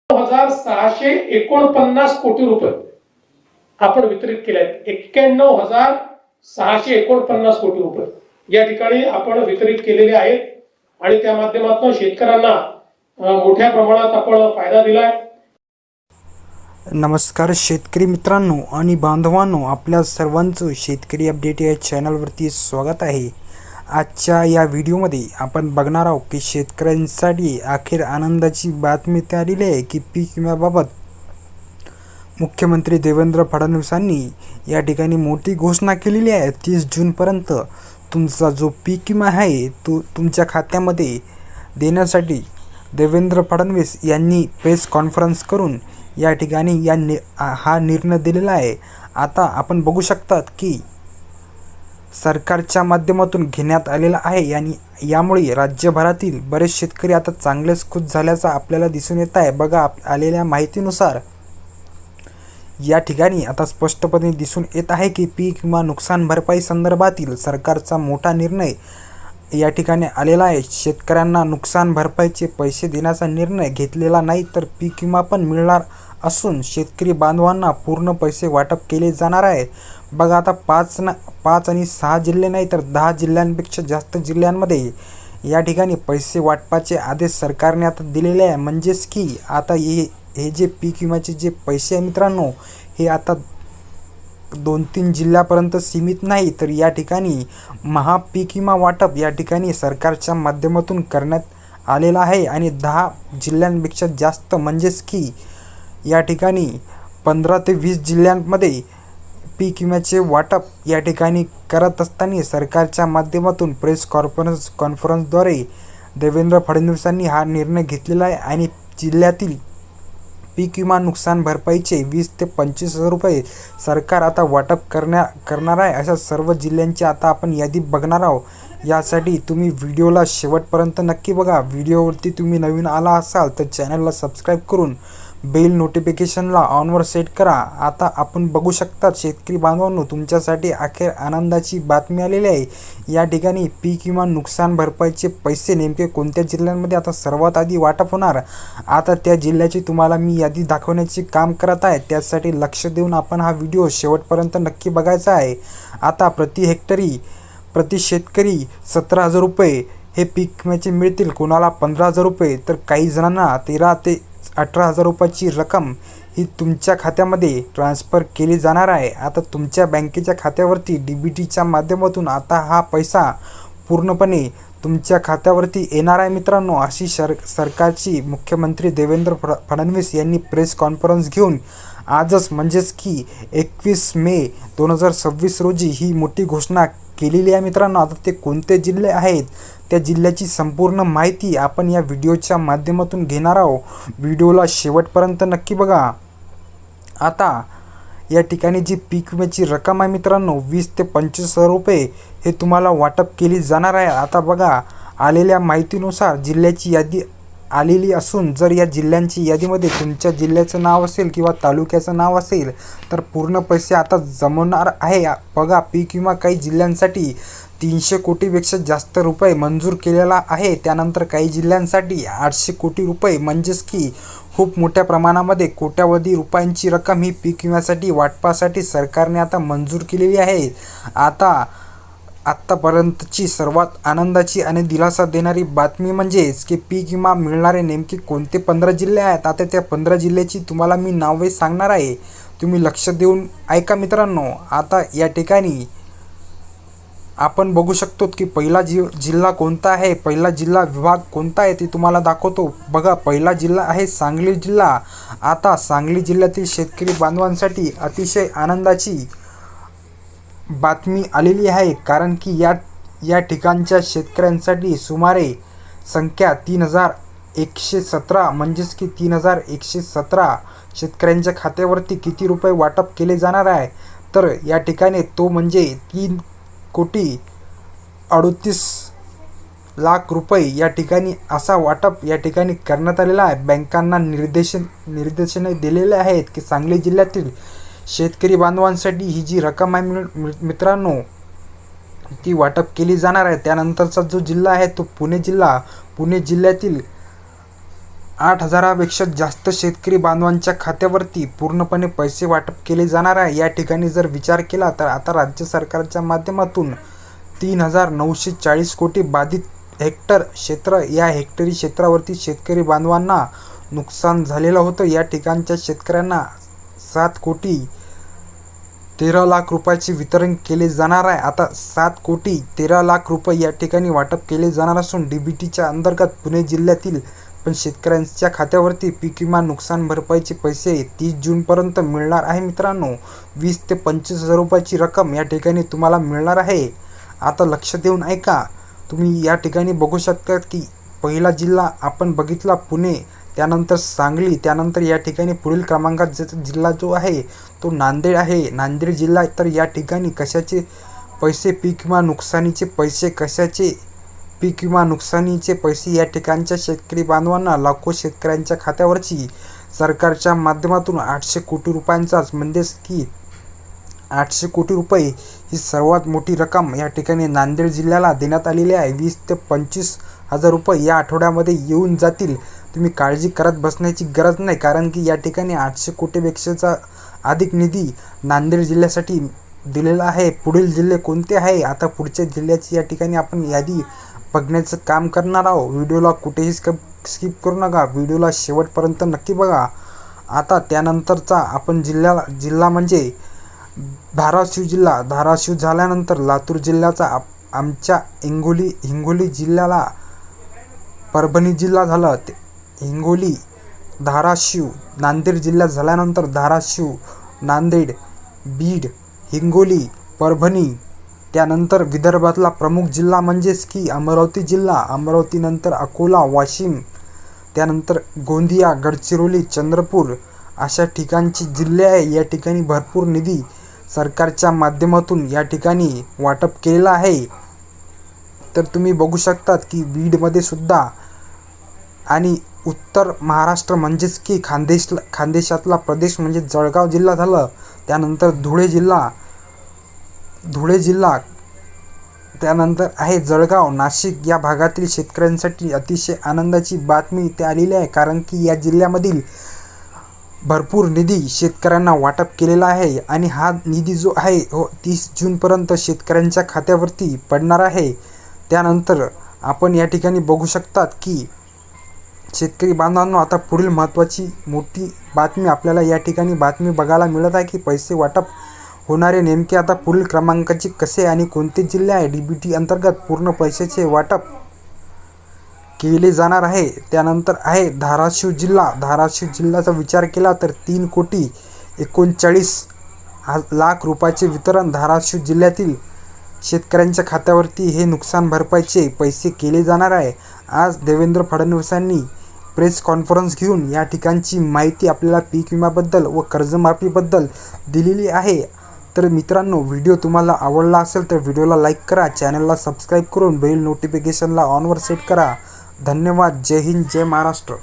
91,649 कोटी रुपये आपण वितरित केले आहेत. 91,649 कोटी रुपये या ठिकाणी आपण वितरित केलेले आहेत आणि त्या माध्यमातून शेतकऱ्यांना मोठ्या प्रमाणात आपण फायदा दिलाय. नमस्कार शेतकरी मित्रांनो आणि बांधवांनो, आपल्या सर्वांचं शेतकरी अपडेट या चॅनलवरती स्वागत आहे. आजच्या या व्हिडिओमध्ये आपण बघणार आहोत की शेतकऱ्यांसाठी अखेर आनंदाची बातमी आलेली आहे की पीक विम्याबाबत मुख्यमंत्री देवेंद्र फडणवीसांनी या ठिकाणी मोठी घोषणा केलेली आहे. 30 जूनपर्यंत तुमचा जो पीक विमा आहे तो तुमच्या खात्यामध्ये देण्यासाठी देवेंद्र फडणवीस यांनी प्रेस कॉन्फरन्स करून या ठिकाणी हा निर्णय दिलेला आहे. आता आपण बघू शकतात की सरकारच्या माध्यमातून घेण्यात आलेला आहे आणि यामुळे राज्यभरातील बरेच शेतकरी आता चांगलेच खुश झाल्याचा आपल्याला दिसून येत आहे. बघा, आलेल्या माहितीनुसार या ठिकाणी आता स्पष्टपणे दिसून येत आहे की पीक विमा नुकसान भरपाई संदर्भातील सरकारचा मोठा निर्णय या ठिकाणी आलेला आहे. शेतकऱ्यांना नुकसान भरपाईचे पैसे देण्याचा निर्णय घेतलेला नाही, तर पीक विमा पण मिळणार असून शेतकरी बांधवांना पूर्ण पैसे वाटप केले जाणार आहे. बघा, आता 5 आणि 6 जिल्हे नाही तर 10 जिल्ह्यांपेक्षा जास्त जिल्ह्यांमध्ये या ठिकाणी पैसे वाटपाचे आदेश सरकारने आता दिलेले आहे. म्हणजेच की आता हे जे पीक विम्याचे जे पैसे आहे मित्रांनो, हे आता 2-3 जिल्ह्यापर्यंत सीमित नाही, तर या ठिकाणी महापीक विमा वाटप या ठिकाणी सरकारच्या माध्यमातून करण्यात आलेला आहे आणि 10 जिल्ह्यांपेक्षा जास्त म्हणजेच की या ठिकाणी 15 ते 20 जिल्ह्यांमध्ये पीक विम्याचे वाटप या ठिकाणी करत असताना सरकारच्या माध्यमातून प्रेस कॉन्फरन्सद्वारे देवेंद्र फडणवीसांनी हा निर्णय घेतलेला आहे आणि जिल्ह्यातील पीक विमा नुकसान भरपाईचे 20 ते 25 हजार रुपये सरकार आता वाटप करणार आहे. अशा सर्व जिल्ह्यांची आता आपण यादी बघणार आहोत. यासाठी तुम्ही व्हिडिओला शेवटपर्यंत नक्की बघा. व्हिडिओवरती तुम्ही नवीन आला असाल तर चॅनलला सबस्क्राईब करून बेल नोटिफिकेशनला ऑनवर सेट करा. आता आपण बघू शकतात शेतकरी बांधवांनो, तुमच्यासाठी अखेर आनंदाची बातमी आलेली आहे. या ठिकाणी पीक विमा नुकसान भरपाईचे पैसे नेमके कोणत्या जिल्ह्यांमध्ये आता सर्वात आधी वाटप होणार, आता त्या जिल्ह्याची तुम्हाला मी यादी दाखवण्याचे काम करत आहे. त्यासाठी लक्ष देऊन आपण हा व्हिडिओ शेवटपर्यंत नक्की बघायचा आहे. आता प्रति शेतकरी 17,000 रुपये हे पीक विम्याचे मिळतील. कोणाला 15,000 रुपये तर काही जणांना 13,000 ते 18,000 रुपयाची रक्कम ही तुमच्या खात्यामध्ये ट्रान्सफर केली जाणार आहे. आता तुमच्या बँकेच्या खात्यावरती DBTच्या माध्यमातून आता हा पैसा पूर्णपणे तुमच्या खात्यावरती येणार आहे मित्रांनो. अशी सरकारची मुख्यमंत्री देवेंद्र फडणवीस यांनी प्रेस कॉन्फरन्स घेऊन आजच म्हणजेच की 21 मे 2026 रोजी ही मोठी घोषणा केलेली आहे मित्रांनो. आता ते कोणते जिल्हे आहेत त्या जिल्ह्याची संपूर्ण माहिती आपण या व्हिडिओच्या माध्यमातून घेणार आहोत. व्हिडिओला शेवटपर्यंत नक्की बघा. आता या ठिकाणी जी पीक विम्याची रक्कम आहे मित्रांनो, 20 ते 25 हजार रुपये हे तुम्हाला वाटप केली जाणार आहे. आता बघा, आलेल्या माहितीनुसार जिल्ह्याची यादी आलेली असून जर या जिल्ह्यांची यादीमध्ये तुमच्या जिल्ह्याचं नाव असेल किंवा तालुक्याचं नाव असेल तर पूर्ण पैसे आता जमवणार आहे. बघा, पीक विमा काही जिल्ह्यांसाठी 300 कोटीपेक्षा जास्त रुपये मंजूर केलेला आहे. त्यानंतर काही जिल्ह्यांसाठी 800 कोटी रुपये म्हणजेच की खूप मोठ्या प्रमाणामध्ये कोट्यावधी रुपयांची रक्कम ही पीक विम्यासाठी वाटपासाठी सरकारने आता मंजूर केलेली आहे. आत्तापर्यंतची सर्वात आनंदाची आणि दिलासा देणारी बातमी म्हणजेच की पीक विमा मिळणारे नेमके कोणते 15 जिल्हे आहेत. आता त्या 15 जिल्ह्याची तुम्हाला मी नावे सांगणार आहे, तुम्ही लक्ष देऊन ऐका मित्रांनो. आता या ठिकाणी आपण बघू शकतो की पहिला जिल्हा कोणता आहे, पहिला जिल्हा विभाग कोणता आहे ते तुम्हाला दाखवतो. बघा, पहिला जिल्हा आहे सांगली जिल्हा. आता सांगली जिल्ह्यातील शेतकरी बांधवांसाठी अतिशय आनंदाची बातमी आलेली आहे, कारण की या ठिकाणच्या शेतकऱ्यांसाठी सुमारे संख्या 3,117 म्हणजेच की 3,117 शेतकऱ्यांच्या खात्यावरती किती रुपये वाटप केले जाणार आहे, तर या ठिकाणी तो म्हणजे 3,38,00,000 रुपये या ठिकाणी असा वाटप या ठिकाणी करण्यात आलेला आहे. बँकांना निर्देशने दिलेले आहेत की सांगली जिल्ह्यातील शेतकरी बांधवांसाठी ही जी रक्कम आहे मित्रांनो ती वाटप केली जाणार आहे. त्यानंतरचा जो जिल्हा आहे तो पुणे जिल्हा. पुणे जिल्ह्यातील 8,000पेक्षा जास्त शेतकरी बांधवांच्या खात्यावरती पूर्णपणे पैसे वाटप केले जाणार आहे। या ठिकाणी जर विचार केला तर आता राज्य सरकारच्या माध्यमातून 3,940 कोटी बाधित हेक्टर क्षेत्र, या हेक्टरी क्षेत्रावरती शेतकरी बांधवांना नुकसान झालेलं होतं। या ठिकाणच्या शेतकऱ्यांना 7,13,00,000 रुपयाचे वितरण केले जाणार आहे। आता 7,13,00,000 रुपये या ठिकाणी वाटप केले जाणार असून DBTच्या अंतर्गत पुणे जिल्ह्यातील पण शेतकऱ्यांच्या खात्यावरती पीक विमा नुकसान भरपाईचे पैसे 30 जूनपर्यंत मिळणार आहे। मित्रांनो, 20 ते 25,000 रुपयाची रक्कम या ठिकाणी तुम्हाला मिळणार आहे। आता लक्ष देऊन ऐका, तुम्ही या ठिकाणी बघू शकता की पहिला जिल्हा आपण बघितला पुणे, त्यानंतर सांगली, त्यानंतर या ठिकाणी पुढील क्रमांकात जिल्हा जो आहे तो नांदेड आहे। नांदेड जिल्हा, तर या ठिकाणी कशाचे पैसे, पीक विमा नुकसानीचे पैसे, कशाचे पीक विमा नुकसानीचे पैसे या ठिकाणच्या शेतकरी बांधवांना, लाखो शेतकऱ्यांच्या खात्यावरची सरकारच्या माध्यमातून 800 कोटी रुपयांचाच, म्हणजेच की 800 कोटी रुपये ही सर्वात मोठी रक्कम या ठिकाणी नांदेड जिल्ह्याला देण्यात आलेली आहे। 20 ते 25,000 रुपये या आठवड्यामध्ये येऊन जातील। तुम्ही काळजी करत बसण्याची गरज नाही, कारण की या ठिकाणी 800 कोटीपेक्षाचा अधिक निधी नांदेड जिल्ह्यासाठी दिलेला आहे। पुढील जिल्हे कोणते आहे, आता पुढच्या जिल्ह्याची या ठिकाणी आपण यादी बघण्याचं काम करणार आहोत। व्हिडिओला कुठेही स्किप करू नका, व्हिडिओला शेवटपर्यंत नक्की बघा। आता त्यानंतरचा आपण जिल्हा म्हणजे धाराशिव जिल्हा। धाराशिव झाल्यानंतर लातूर जिल्ह्याचा आमच्या हिंगोली जिल्ह्याला, परभणी जिल्हा झाला, हिंगोली, धाराशिव, नांदेड जिल्हा झाल्यानंतर धाराशिव, नांदेड, बीड, हिंगोली, परभणी, त्यानंतर विदर्भातला प्रमुख जिल्हा म्हणजेच की अमरावती जिल्हा, अमरावतीनंतर अकोला, वाशिम, त्यानंतर गोंदिया, गडचिरोली, चंद्रपूर अशा ठिकाणचे जिल्हे आहे। या ठिकाणी भरपूर निधी सरकारच्या माध्यमातून या ठिकाणी वाटप केलेला आहे। तर तुम्ही बघू शकतात की बीडमध्ये सुद्धा, आणि उत्तर महाराष्ट्र म्हणजेच की खानदेशातला प्रदेश म्हणजे जळगाव जिल्हा झालं, त्यानंतर धुळे जिल्हा, त्यानंतर आहे जळगाव, नाशिक या भागातील शेतकऱ्यांसाठी अतिशय आनंदाची बातमी इथे आलेली आहे, कारण की या जिल्ह्यामधील भरपूर निधी शेतकऱ्यांना वाटप केलेला आहे आणि हा निधी जो आहे 30 जूनपर्यंत शेतकऱ्यांच्या खात्यावरती पडणार आहे। त्यानंतर आपण या ठिकाणी बघू शकतात की शेतकरी बांधवांनो, आता पुढील महत्त्वाची मोठी बातमी आपल्याला या ठिकाणी बातमी बघायला मिळत आहे की पैसे वाटप होणारे नेमके आता पुढील क्रमांकाचे कसे आणि कोणते जिल्हे आहे। DBT अंतर्गत पूर्ण पैशाचे वाटप केले जाणार आहे। त्यानंतर आहे धाराशिव जिल्हा। धाराशिव जिल्ह्याचा विचार केला तर 3,39,00,000 रुपयाचे वितरण धाराशिव जिल्ह्यातील शेतकऱ्यांच्या खात्यावरती हे नुकसान भरपाईचे पैसे केले जाणार आहे। आज देवेंद्र फडणवीसांनी प्रेस कॉन्फरन्स घेऊन या ठिकाणची माहिती आपल्याला पीक विम्याबद्दल व कर्जमाफीबद्दल दिलेली आहे। तर मित्रांनो, व्हिडिओ तुम्हाला आवडला असेल तर व्हिडिओला लाईक करा, चॅनलला सबस्क्राईब करून बेल नोटिफिकेशनला ऑनवर सेट करा। धन्यवाद। जय हिंद, जय महाराष्ट्र।